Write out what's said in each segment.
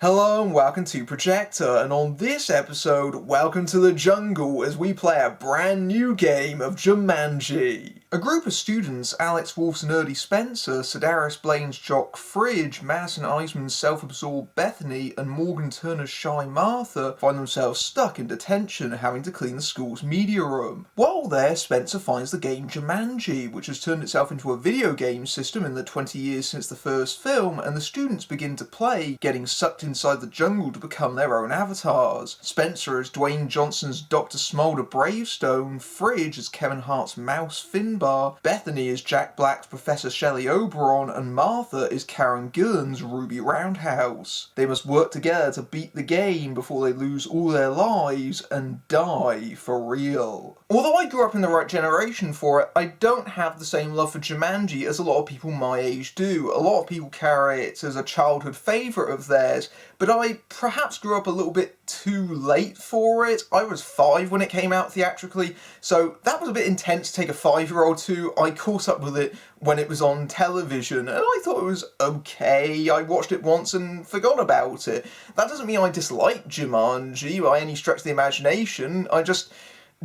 Hello and welcome to Projector, and on this episode, welcome to the jungle as we play a brand new game of Jumanji. A group of students, Alex Wolf's nerdy Spencer, Sedaris Blaine's jock Fridge, Madison Eisman's self-absorbed Bethany, and Morgan Turner's shy Martha find themselves stuck in detention having to clean the school's media room. While there, Spencer finds the game Jumanji, which has turned itself into a video game system in the 20 years since the first film, and the students begin to play, getting sucked inside the jungle to become their own avatars. Spencer as Dwayne Johnson's Dr. Smolder Bravestone, Fridge as Kevin Hart's Mouse Finbar, Bethany is Jack Black's Professor Shelley Oberon, and Martha is Karen Gillan's Ruby Roundhouse. They must work together to beat the game before they lose all their lives and die for real. Although I grew up in the right generation for it, I don't have the same love for Jumanji as a lot of people my age do. A lot of people carry it as a childhood favourite of theirs, but I perhaps grew up a little bit too late for it. I was 5 when it came out theatrically, so that was a bit intense to take a 5-year-old to. I caught up with it when it was on television, and I thought it was okay. I watched it once and forgot about it. That doesn't mean I dislike Jumanji by any stretch of the imagination. I just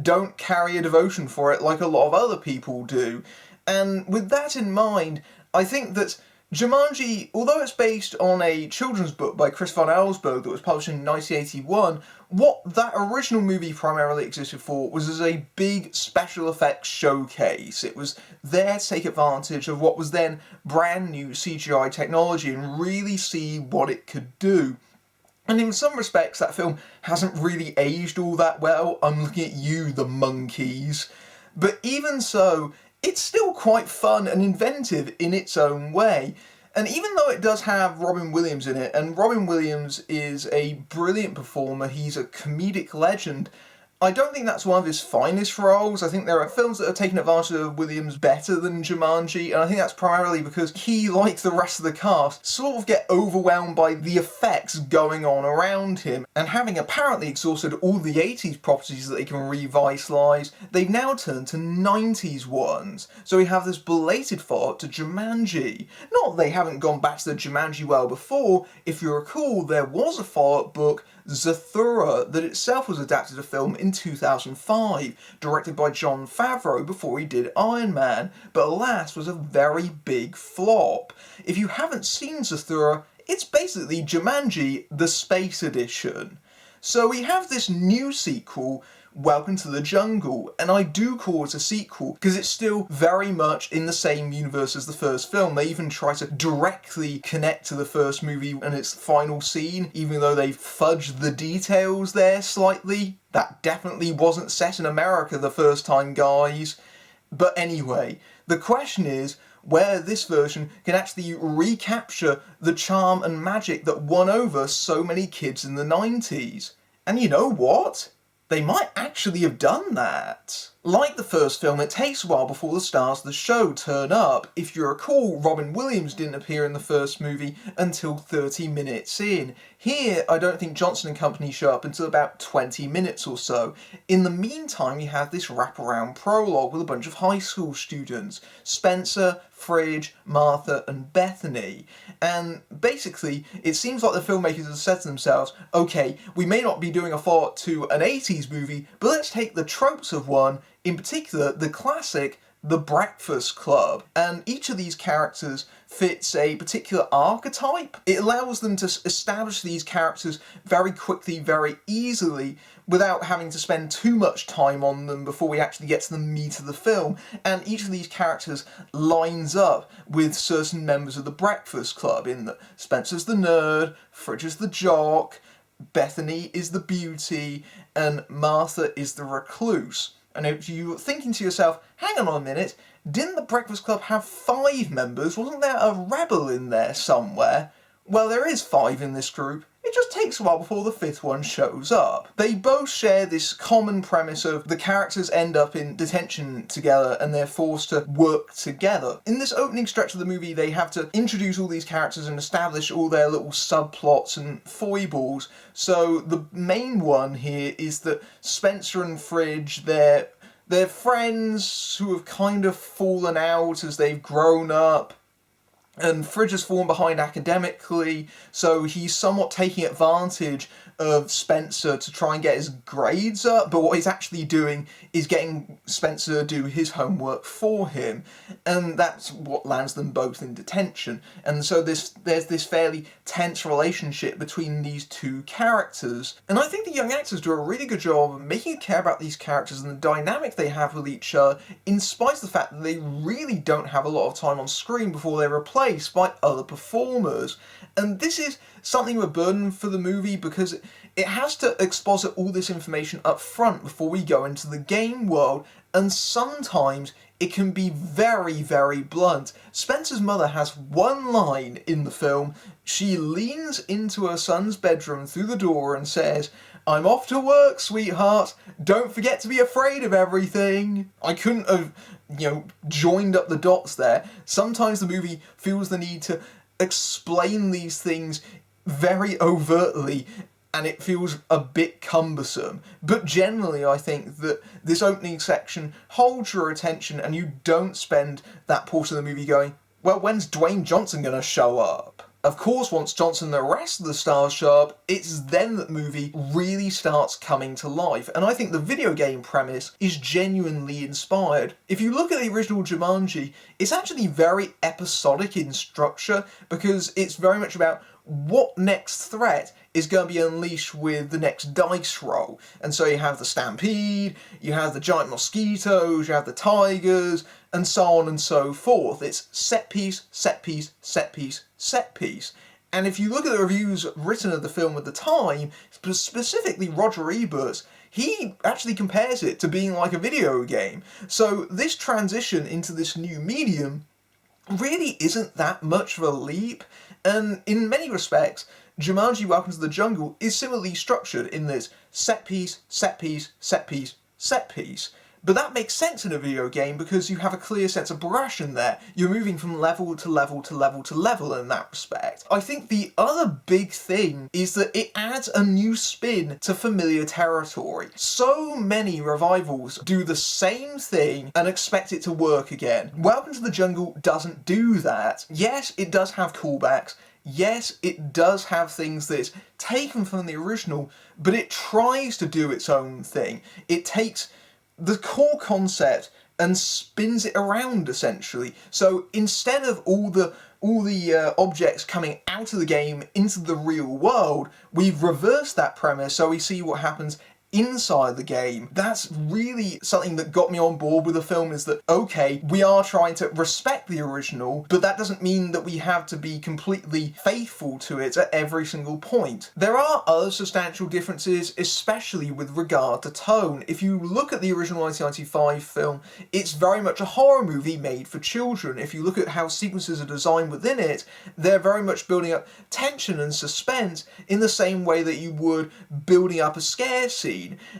don't carry a devotion for it like a lot of other people do. And with that in mind, I think that Jumanji, although it's based on a children's book by Chris von Allsburg that was published in 1981, what that original movie primarily existed for was as a big special effects showcase. It was there to take advantage of what was then brand new CGI technology and really see what it could do. And in some respects, that film hasn't really aged all that well. I'm looking at you, the monkeys. But even so, it's still quite fun and inventive in its own way. And even though it does have Robin Williams in it, and Robin Williams is a brilliant performer, he's a comedic legend, I don't think that's one of his finest roles. I think there are films that have taken advantage of Williams better than Jumanji, and I think that's primarily because he, like the rest of the cast, sort of get overwhelmed by the effects going on around him, and having apparently exhausted all the 80s properties that they can revitalise, they've now turned to 90s ones. So we have this belated follow-up to Jumanji. Not that they haven't gone back to the Jumanji well before. If you recall, there was a follow-up book, Zathura, that itself was adapted to film in 2005, directed by Jon Favreau before he did Iron Man, but alas was a very big flop. If you haven't seen Zathura, it's basically Jumanji, the Space Edition. So we have this new sequel, Welcome to the Jungle, and I do call it a sequel because it's still very much in the same universe as the first film. They even try to directly connect to the first movie and its final scene, even though they fudged the details there slightly. That definitely wasn't set in America the first time, guys. But anyway, the question is whether this version can actually recapture the charm and magic that won over so many kids in the 90s. And you know what? They might actually have done that. Like the first film, it takes a while before the stars of the show turn up. If you recall, Robin Williams didn't appear in the first movie until 30 minutes in. Here, I don't think Johnson and company show up until about 20 minutes or so. In the meantime, you have this wraparound prologue with a bunch of high school students. Spencer, Fridge, Martha, and Bethany. And basically, it seems like the filmmakers have said to themselves, okay, we may not be doing a follow-up to an 80s movie, but let's take the tropes of one, in particular, the classic, The Breakfast Club. And each of these characters fits a particular archetype. It allows them to establish these characters very quickly, very easily, without having to spend too much time on them before we actually get to the meat of the film. And each of these characters lines up with certain members of the Breakfast Club, in that Spencer's the nerd, Fridge is the jock, Bethany is the beauty, and Martha is the recluse. And if you're thinking to yourself, hang on a minute, didn't the Breakfast Club have 5 members? Wasn't there a rebel in there somewhere? Well, there is 5 in this group. It just takes a while before the 5th one shows up. They both share this common premise of the characters end up in detention together and they're forced to work together. In this opening stretch of the movie, they have to introduce all these characters and establish all their little subplots and foibles. So the main one here is that Spencer and Fridge, they're friends who have kind of fallen out as they've grown up. and Fridge has fallen behind academically, so he's somewhat taking advantage of Spencer to try and get his grades up, but what he's actually doing is getting Spencer to do his homework for him, and that's what lands them both in detention. And so there's this fairly tense relationship between these two characters, and I think the young actors do a really good job of making you care about these characters and the dynamic they have with each other, in spite of the fact that they really don't have a lot of time on screen before they're replaced by other performers. And this is something of a burden for the movie because it has to exposit all this information up front before we go into the game world, and sometimes it can be very, very blunt. Spencer's mother has one line in the film. She leans into her son's bedroom through the door and says, "I'm off to work, sweetheart. Don't forget to be afraid of everything." I couldn't have, joined up the dots there. Sometimes the movie feels the need to explain these things very overtly, and it feels a bit cumbersome. But generally, I think that this opening section holds your attention, and you don't spend that portion of the movie going, well, when's Dwayne Johnson gonna show up? Of course, once Johnson and the rest of the stars show up, it's then that the movie really starts coming to life, and I think the video game premise is genuinely inspired. If you look at the original Jumanji, it's actually very episodic in structure, because it's very much about what next threat is going to be unleashed with the next dice roll. And so you have the stampede, you have the giant mosquitoes, you have the tigers, and so on and so forth. It's set piece, set piece, set piece, set piece. And if you look at the reviews written of the film at the time, specifically Roger Ebert's, he actually compares it to being like a video game. So this transition into this new medium really isn't that much of a leap, and in many respects, Jumanji Welcome to the Jungle is similarly structured in this set piece, set piece, set piece, set piece. But that makes sense in a video game because you have a clear sense of progression there. You're moving from level to level to level to level in that respect. I think the other big thing is that it adds a new spin to familiar territory. So many revivals do the same thing and expect it to work again. Welcome to the Jungle doesn't do that. Yes, it does have callbacks. Yes, it does have things that's taken from the original, but it tries to do its own thing. It takes the core concept and spins it around, essentially. So instead of all the objects coming out of the game into the real world, we've reversed that premise so we see what happens inside the game. That's really something that got me on board with the film, is that, okay, we are trying to respect the original, but that doesn't mean that we have to be completely faithful to it at every single point. There are other substantial differences, especially with regard to tone. If you look at the original 1995 film, it's very much a horror movie made for children. If you look at how sequences are designed within it, they're very much building up tension and suspense in the same way that you would building up a scare scene.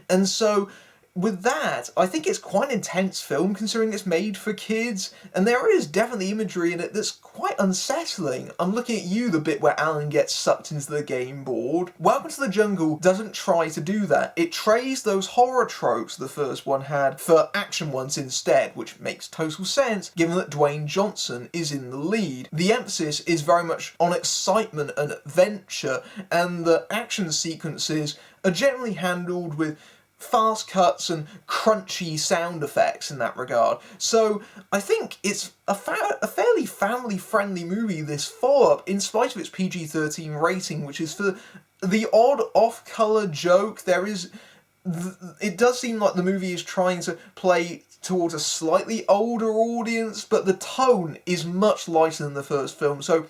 And so with that, I think it's quite an intense film considering it's made for kids, and there is definitely imagery in it that's quite unsettling. I'm looking at you, the bit where Alan gets sucked into the game board. Welcome to the Jungle doesn't try to do that. It trades those horror tropes the first one had for action ones instead, which makes total sense given that Dwayne Johnson is in the lead. The emphasis is very much on excitement and adventure, and the action sequences are generally handled with fast cuts and crunchy sound effects in that regard. So I think it's a fairly family-friendly movie, this follow-up, in spite of its PG-13 rating, which is for the odd off-colour joke. It does seem like the movie is trying to play towards a slightly older audience, but the tone is much lighter than the first film. So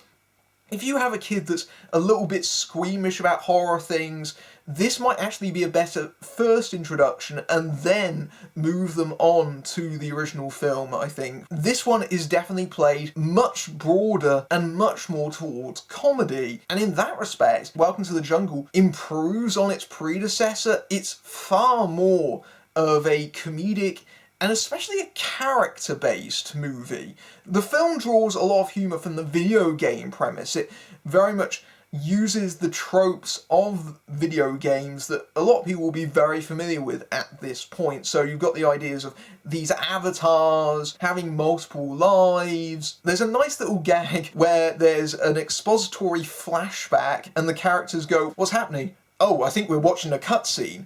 if you have a kid that's a little bit squeamish about horror things, this might actually be a better first introduction and then move them on to the original film, I think. This one is definitely played much broader and much more towards comedy. And in that respect, Welcome to the Jungle improves on its predecessor. It's far more of a comedic and especially a character-based movie. The film draws a lot of humour from the video game premise. It very much uses the tropes of video games that a lot of people will be very familiar with at this point. So you've got the ideas of these avatars having multiple lives. There's a nice little gag where there's an expository flashback and the characters go, "What's happening? Oh, I think we're watching a cutscene."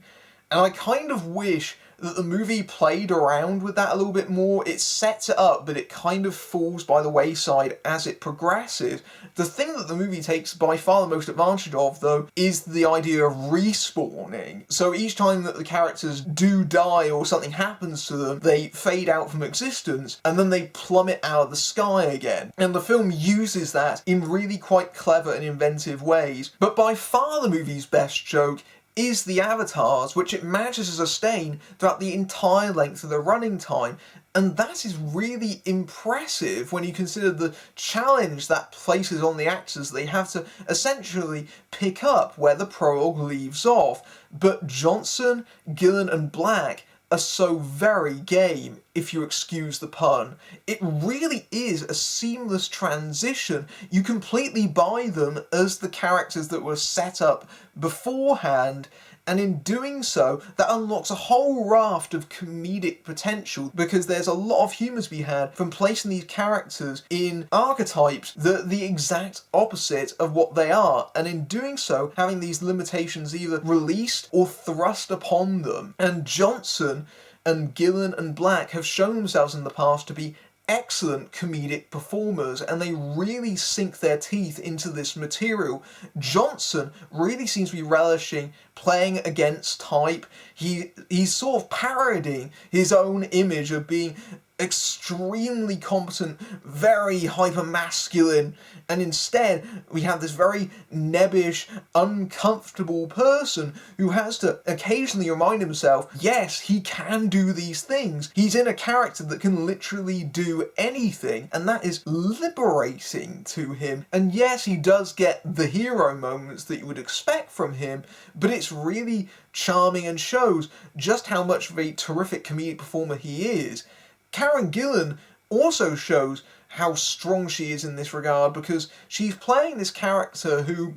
And I kind of wish that the movie played around with that a little bit more. It sets it up, but it kind of falls by the wayside as it progresses. The thing that the movie takes by far the most advantage of, though, is the idea of respawning. So each time that the characters do die or something happens to them, they fade out from existence, and then they plummet out of the sky again. And the film uses that in really quite clever and inventive ways. But by far the movie's best joke is the avatars, which it manages to sustain throughout the entire length of the running time. And that is really impressive when you consider the challenge that places on the actors. They have to essentially pick up where the prologue leaves off. But Johnson, Gillen and Black are so very game, if you excuse the pun. It really is a seamless transition. You completely buy them as the characters that were set up beforehand, and in doing so, that unlocks a whole raft of comedic potential, because there's a lot of humour to be had from placing these characters in archetypes that are the exact opposite of what they are, and in doing so, having these limitations either released or thrust upon them. And Johnson and Gillen and Black have shown themselves in the past to be excellent comedic performers, and they really sink their teeth into this material. Johnson really seems to be relishing playing against type. He's sort of parodying his own image of being extremely competent, very hyper-masculine, and instead we have this very nebbish, uncomfortable person who has to occasionally remind himself, yes, he can do these things. He's in a character that can literally do anything, and that is liberating to him. And yes, he does get the hero moments that you would expect from him, but it's really charming and shows just how much of a terrific comedic performer he is. Karen Gillan also shows how strong she is in this regard, because she's playing this character who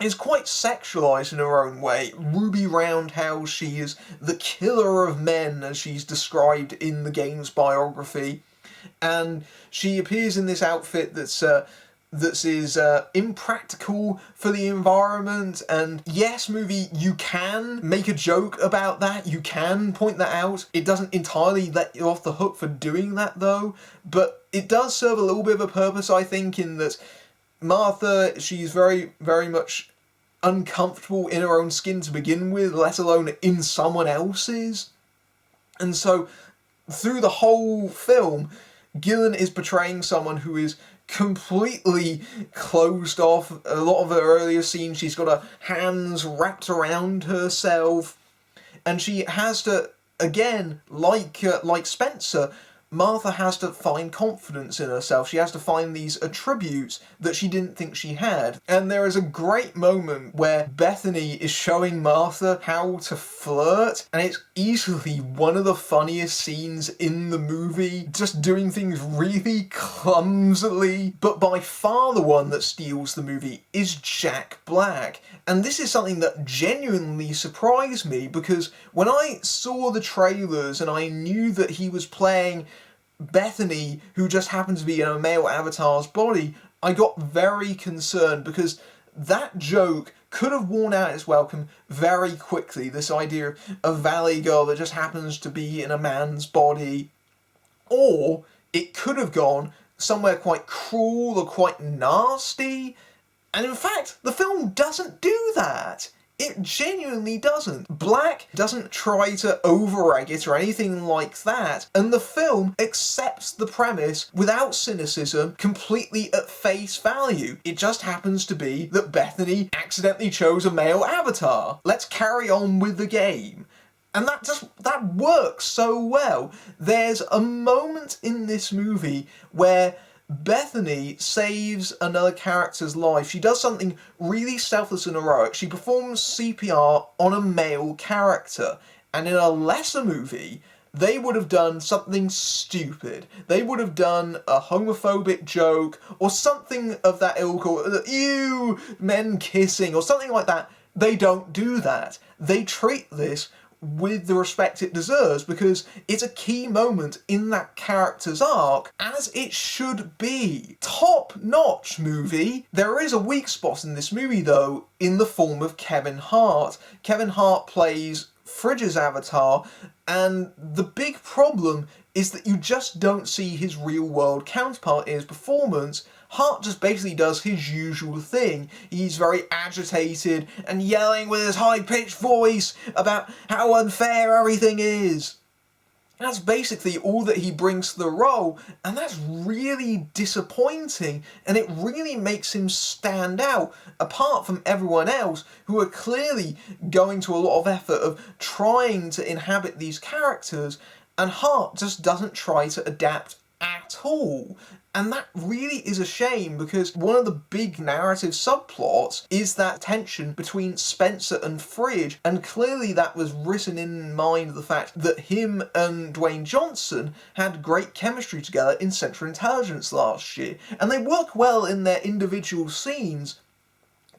is quite sexualised in her own way. Ruby Roundhouse, she is the killer of men, as she's described in the game's biography, and she appears in this outfit that's impractical for the environment. And yes, movie, you can make a joke about that, you can point that out. It doesn't entirely let you off the hook for doing that though, but it does serve a little bit of a purpose, I think, in that Martha, she's very, very much uncomfortable in her own skin to begin with, let alone in someone else's. And so through the whole film, Gillan is portraying someone who is completely closed off. A lot of her earlier scenes, she's got her hands wrapped around herself, and she has to, again, like Spencer, Martha has to find confidence in herself. She has to find these attributes that she didn't think she had. And there is a great moment where Bethany is showing Martha how to flirt, and it's easily one of the funniest scenes in the movie, just doing things really clumsily. But by far the one that steals the movie is Jack Black. And this is something that genuinely surprised me, because when I saw the trailers and I knew that he was playing Bethany, who just happens to be in a male avatar's body, I got very concerned, because that joke could have worn out its welcome very quickly. This idea of a valley girl that just happens to be in a man's body. Or it could have gone somewhere quite cruel or quite nasty. And in fact, the film doesn't do that. It genuinely doesn't. Black doesn't try to over-egg it or anything like that, and the film accepts the premise without cynicism, completely at face value. It just happens to be that Bethany accidentally chose a male avatar. Let's carry on with the game. And that works so well. There's a moment in this movie where Bethany saves another character's life. She does something really selfless and heroic. She performs CPR on a male character. And in a lesser movie, they would have done something stupid. They would have done a homophobic joke or something of that ilk, or ew, men kissing or something like that. They don't do that. They treat this with the respect it deserves because it's a key moment in that character's arc, as it should be. Top-notch movie. There is a weak spot in this movie though, in the form of Kevin Hart. Kevin Hart plays Fridge's avatar, and the big problem is that you just don't see his real-world counterpart in his performance. Hart just basically does his usual thing. He's very agitated and yelling with his high-pitched voice about how unfair everything is. That's basically all that he brings to the role, and that's really disappointing, and it really makes him stand out, apart from everyone else who are clearly going to a lot of effort of trying to inhabit these characters, and Hart just doesn't try to adapt at all. And that really is a shame, because one of the big narrative subplots is that tension between Spencer and Fridge, and clearly that was written in mind of the fact that him and Dwayne Johnson had great chemistry together in Central Intelligence last year, and they work well in their individual scenes.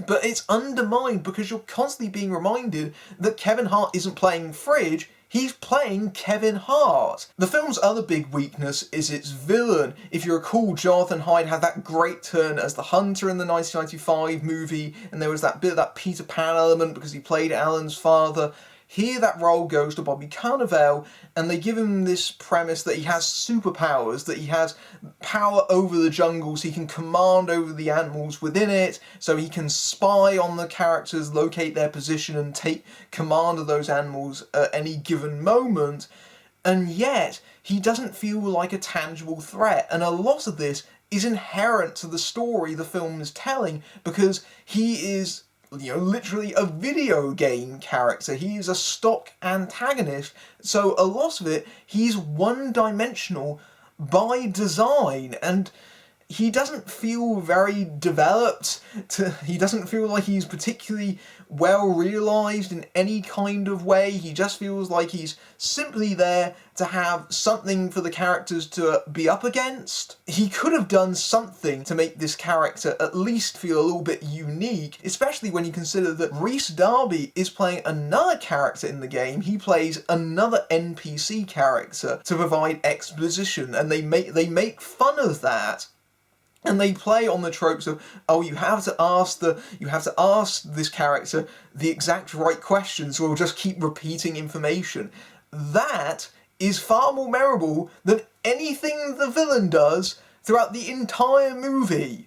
But it's undermined because you're constantly being reminded that Kevin Hart isn't playing Fridge, he's playing Kevin Hart. The film's other big weakness is its villain. If you recall, Jonathan Hyde had that great turn as the Hunter in the 1995 movie, and there was that bit of that Peter Pan element because he played Alan's father. Here that role goes to Bobby Cannavale, and they give him this premise that he has superpowers, that he has power over the jungles, he can command over the animals within it, so he can spy on the characters, locate their position, and take command of those animals at any given moment. And yet, he doesn't feel like a tangible threat, and a lot of this is inherent to the story the film is telling, because he is, literally a video game character. He is a stock antagonist, so a lot of it, he's one-dimensional by design, and he doesn't feel very developed. He doesn't feel like he's particularly well realised in any kind of way. He just feels like he's simply there to have something for the characters to be up against. He could have done something to make this character at least feel a little bit unique, especially when you consider that Rhys Darby is playing another character in the game. He plays another NPC character to provide exposition, and they make fun of that. And they play on the tropes of, oh, you have to ask this character the exact right questions, or we'll just keep repeating information. That is far more memorable than anything the villain does throughout the entire movie.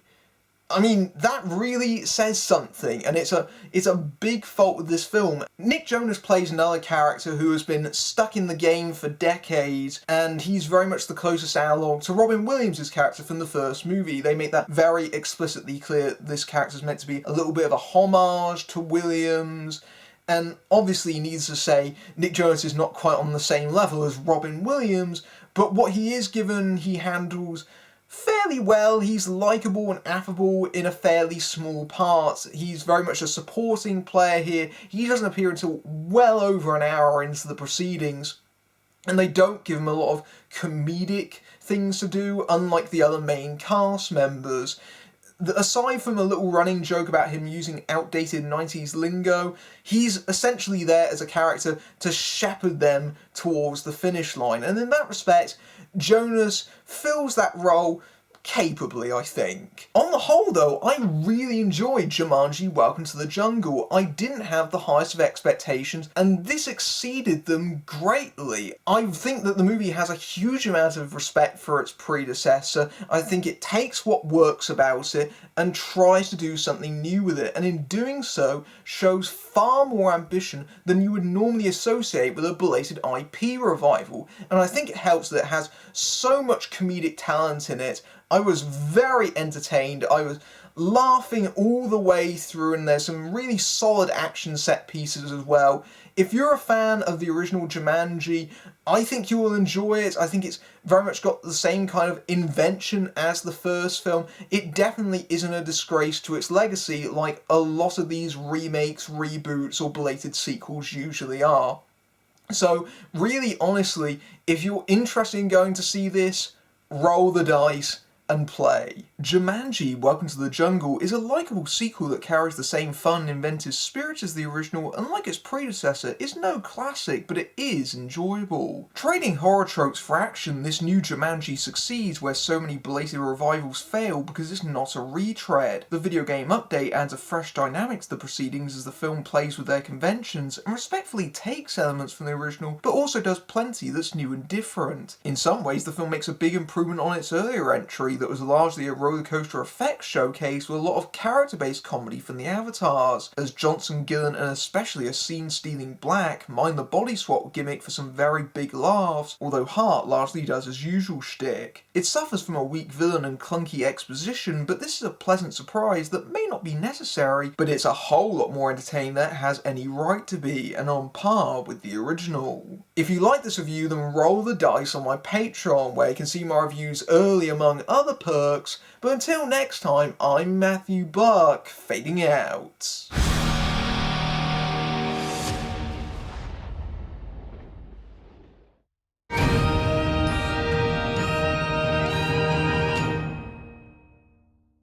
I mean, that really says something, and it's a big fault with this film. Nick Jonas plays another character who has been stuck in the game for decades, and he's very much the closest analogue to Robin Williams' character from the first movie. They make that very explicitly clear. This character's meant to be a little bit of a homage to Williams, and obviously, needless to say, Nick Jonas is not quite on the same level as Robin Williams, but what he is given, he handles fairly well. He's likeable and affable in a fairly small part. He's very much a supporting player here. He doesn't appear until well over an hour into the proceedings, and they don't give him a lot of comedic things to do, unlike the other main cast members. Aside from a little running joke about him using outdated 90s lingo, he's essentially there as a character to shepherd them towards the finish line. And in that respect, Jonas fills that role capably, I think. On the whole, though, I really enjoyed Jumanji Welcome to the Jungle. I didn't have the highest of expectations, and this exceeded them greatly. I think that the movie has a huge amount of respect for its predecessor. I think it takes what works about it and tries to do something new with it, and in doing so, shows far more ambition than you would normally associate with a belated IP revival. And I think it helps that it has so much comedic talent in it. I was very entertained, I was laughing all the way through, and there's some really solid action set pieces as well. If you're a fan of the original Jumanji, I think you will enjoy it. I think it's very much got the same kind of invention as the first film. It definitely isn't a disgrace to its legacy like a lot of these remakes, reboots, or belated sequels usually are. So really, honestly, if you're interested in going to see this, roll the dice and play. Jumanji: Welcome to the Jungle is a likeable sequel that carries the same fun and inventive spirit as the original, and like its predecessor, is no classic, but it is enjoyable. Trading horror tropes for action, this new Jumanji succeeds where so many belated revivals fail because it's not a retread. The video game update adds a fresh dynamic to the proceedings as the film plays with their conventions and respectfully takes elements from the original, but also does plenty that's new and different. In some ways, the film makes a big improvement on its earlier entry that was largely a rollercoaster effects showcase with a lot of character-based comedy from the avatars, as Johnson, Gillen, and especially a scene-stealing Black mine the body swap gimmick for some very big laughs, although Hart largely does his usual shtick. It suffers from a weak villain and clunky exposition, but this is a pleasant surprise that may not be necessary, but it's a whole lot more entertaining than it has any right to be, and on par with the original. If you like this review, then roll the dice on my Patreon, where you can see my reviews early among other perks, but until next time, I'm Matthew Buck, fading out.